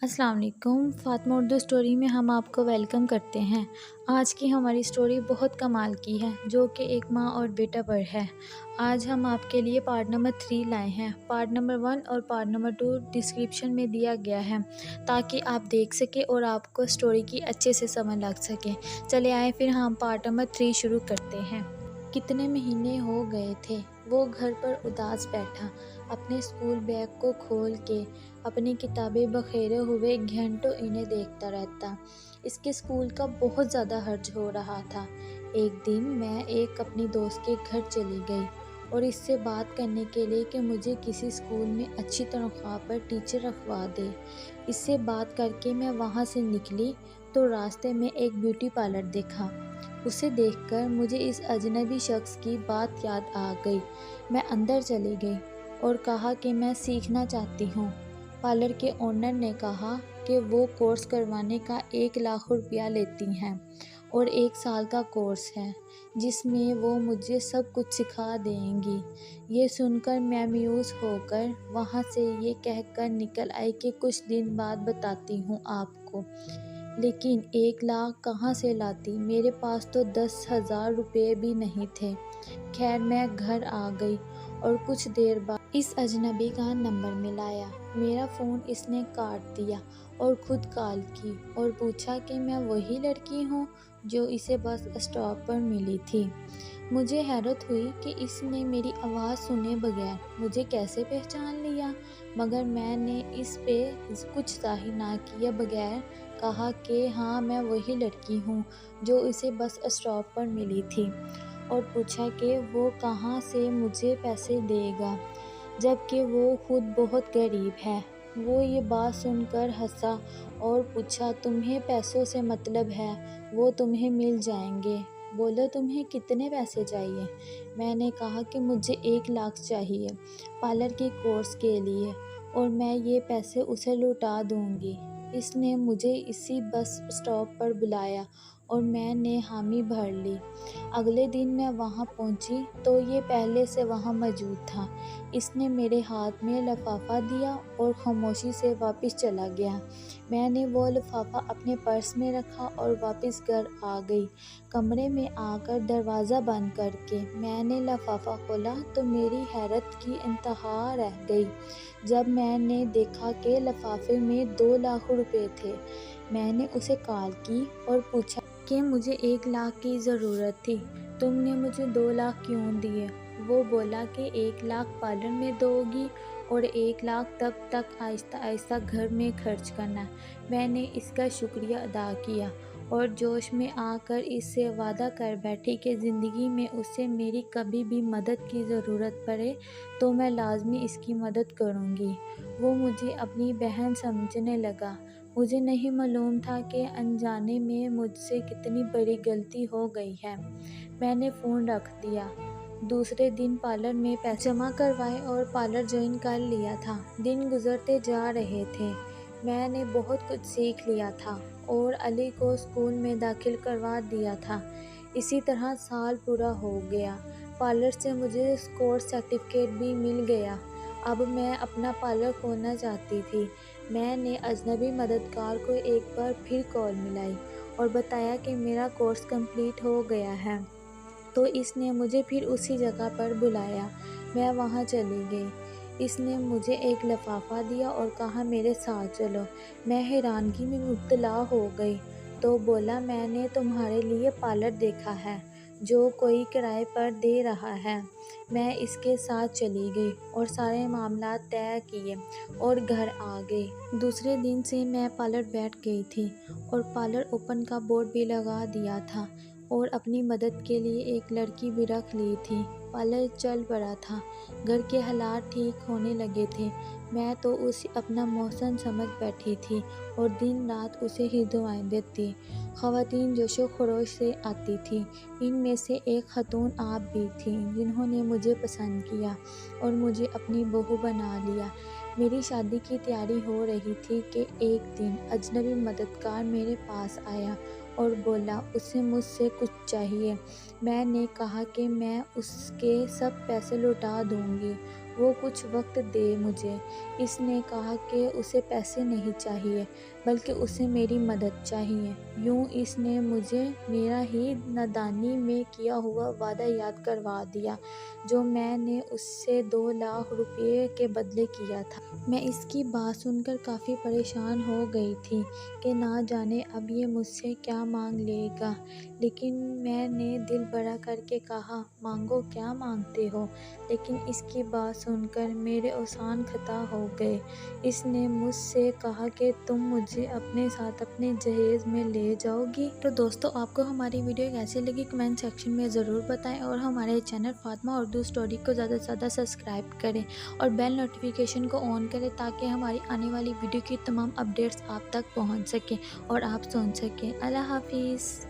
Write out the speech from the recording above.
السلام علیکم، فاطمہ اردو اسٹوری میں ہم آپ کو ویلکم کرتے ہیں۔ آج کی ہماری اسٹوری بہت کمال کی ہے، جو کہ ایک ماں اور بیٹا پر ہے۔ آج ہم آپ کے لیے پارٹ نمبر 3 لائے ہیں۔ پارٹ نمبر 1 اور پارٹ نمبر 2 ڈسکرپشن میں دیا گیا ہے تاکہ آپ دیکھ سکیں اور آپ کو اسٹوری کی اچھے سے سمجھ لگ سکے۔ چلے آئیں پھر ہم پارٹ نمبر 3 شروع کرتے ہیں۔ کتنے مہینے ہو گئے تھے وہ گھر پر اداس بیٹھا، اپنے اسکول بیگ کو کھول کے اپنی کتابیں بکھیرے ہوئے گھنٹوں انہیں دیکھتا رہتا۔ اس کے اسکول کا بہت زیادہ حرج ہو رہا تھا۔ ایک دن میں اپنی دوست کے گھر چلی گئی اور اس سے بات کرنے کے لیے کہ مجھے کسی اسکول میں اچھی تنخواہ پر ٹیچر رکھوا دے۔ اس سے بات کر کے میں وہاں سے نکلی تو راستے میں ایک بیوٹی پارلر دیکھا۔ اسے دیکھ کر مجھے اس اجنبی شخص کی بات یاد آ گئی۔ میں اندر چلی گئی اور کہا کہ میں سیکھنا چاہتی ہوں۔ پارلر کے اونر نے کہا کہ وہ کورس کروانے کا 1,00,000 روپیہ لیتی ہیں اور 1 سال کا کورس ہے جس میں وہ مجھے سب کچھ سکھا دیں گی۔ یہ سن کر میں مایوس ہو کر وہاں سے یہ کہہ کر نکل آئی کہ کچھ دن بعد بتاتی ہوں آپ کو۔ لیکن 1,00,000 کہاں سے لاتی؟ میرے پاس تو 10,000 روپے بھی نہیں تھے۔ خیر میں گھر آ گئی اور کچھ دیر بعد اس اجنبی کا نمبر ملایا۔ میرا فون اس نے کاٹ دیا اور خود کال کی اور پوچھا کہ میں وہی لڑکی ہوں جو اسے بس اسٹاپ پر ملی تھی۔ مجھے حیرت ہوئی کہ اس نے میری آواز سنے بغیر مجھے کیسے پہچان لیا، مگر میں نے اس پہ کچھ ظاہر نہ کیے بغیر کہا کہ ہاں میں وہی لڑکی ہوں جو اسے بس اسٹاپ پر ملی تھی، اور پوچھا کہ وہ کہاں سے مجھے پیسے دے گا جبکہ وہ خود بہت غریب ہے۔ وہ یہ بات سن کر ہنسا اور پوچھا تمہیں پیسوں سے مطلب ہے، وہ تمہیں مل جائیں گے۔ بولا تمہیں کتنے پیسے چاہیے؟ میں نے کہا کہ مجھے 1,00,000 چاہیے پارلر کے کورس کے لیے اور میں یہ پیسے اسے لوٹا دوں گی۔ اس نے مجھے اسی بس اسٹاپ پر بلایا اور میں نے حامی بھر لی۔ اگلے دن میں وہاں پہنچی تو یہ پہلے سے وہاں موجود تھا۔ اس نے میرے ہاتھ میں لفافہ دیا اور خاموشی سے واپس چلا گیا۔ میں نے وہ لفافہ اپنے پرس میں رکھا اور واپس گھر آ گئی۔ کمرے میں آ کر دروازہ بند کر کے میں نے لفافہ کھولا تو میری حیرت کی انتہا رہ گئی جب میں نے دیکھا کہ لفافے میں 2,00,000 روپے تھے۔ میں نے اسے کال کی اور پوچھا کہ مجھے 1,00,000 کی ضرورت تھی، تم نے مجھے 2,00,000 کیوں دیے؟ وہ بولا کہ 1,00,000 پارلر میں دو گی اور 1,00,000 تب تک آہستہ آہستہ گھر میں خرچ کرنا۔ میں نے اس کا شکریہ ادا کیا اور جوش میں آ کر اس سے وعدہ کر بیٹھی کہ زندگی میں اسے میری کبھی بھی مدد کی ضرورت پڑے تو میں لازمی اس کی مدد کروں گی۔ وہ مجھے اپنی بہن سمجھنے لگا۔ مجھے نہیں معلوم تھا کہ انجانے میں مجھ سے کتنی بڑی غلطی ہو گئی ہے۔ میں نے فون رکھ دیا۔ دوسرے دن پارلر میں پیسے جمع کروائے اور پارلر جوائن کر لیا تھا۔ دن گزرتے جا رہے تھے۔ میں نے بہت کچھ سیکھ لیا تھا اور علی کو اسکول میں داخل کروا دیا تھا۔ اسی طرح سال پورا ہو گیا۔ پارلر سے مجھے کورس سرٹیفکیٹ بھی مل گیا۔ اب میں اپنا پارلر کھولنا چاہتی تھی۔ میں نے اجنبی مددگار کو ایک بار پھر کال ملائی اور بتایا کہ میرا کورس کمپلیٹ ہو گیا ہے، تو اس نے مجھے پھر اسی جگہ پر بلایا۔ میں وہاں چلی گئی۔ اس نے مجھے ایک لفافہ دیا اور کہا میرے ساتھ چلو۔ میں حیرانگی میں مبتلا ہو گئی تو بولا میں نے تمہارے لیے پارلر دیکھا ہے جو کوئی کرائے پر دے رہا ہے۔ میں اس کے ساتھ چلی گئی اور سارے معاملات طے کیے اور گھر آ گئی۔ دوسرے دن سے میں پارلر بیٹھ گئی تھی اور پارلر اوپن کا بورڈ بھی لگا دیا تھا اور اپنی مدد کے لیے ایک لڑکی بھی رکھ لی تھی۔ پارلر چل پڑا تھا۔ گھر کے حالات ٹھیک ہونے لگے تھے۔ میں تو اسے اپنا محسن سمجھ بیٹھی تھی اور دن رات اسے ہی دعائیں دیتی۔ خواتین جوش و خروش سے آتی تھیں۔ ان میں سے ایک خاتون آپ بھی تھیں جنہوں نے مجھے پسند کیا اور مجھے اپنی بہو بنا لیا۔ میری شادی کی تیاری ہو رہی تھی کہ ایک دن اجنبی مددگار میرے پاس آیا اور بولا اسے مجھ سے کچھ چاہیے۔ میں نے کہا کہ میں اس کے سب پیسے لوٹا دوں گی وہ کچھ وقت دے مجھے۔ اس نے کہا کہ اسے پیسے نہیں چاہیے بلکہ اسے میری مدد چاہیے۔ یوں اس نے مجھے میرا ہی نادانی میں کیا ہوا وعدہ یاد کروا دیا جو میں نے اس سے 2 لاکھ روپے کے بدلے کیا تھا۔ میں اس کی بات سن کر کافی پریشان ہو گئی تھی کہ نہ جانے اب یہ مجھ سے کیا مانگ لے گا، لیکن میں نے دل بڑا کر کے کہا مانگو، کیا مانگتے ہو؟ لیکن اس کی بات سن کر میرے اذعان خطا ہو گئے۔ اس نے مجھ سے کہا کہ تم مجھے اپنے ساتھ اپنے جہیز میں لے جاؤ گی۔ تو دوستو، آپ کو ہماری ویڈیو کیسی لگی کمنٹ سیکشن میں ضرور بتائیں، اور ہمارے چینل فاطمہ اردو اسٹوری کو زیادہ سے زیادہ سبسکرائب کریں اور بیل نوٹیفیکیشن کو آن کریں تاکہ ہماری آنے والی ویڈیو کی تمام اپڈیٹس آپ تک پہنچ سکیں اور آپ سن سکیں۔ اللہ حافظ۔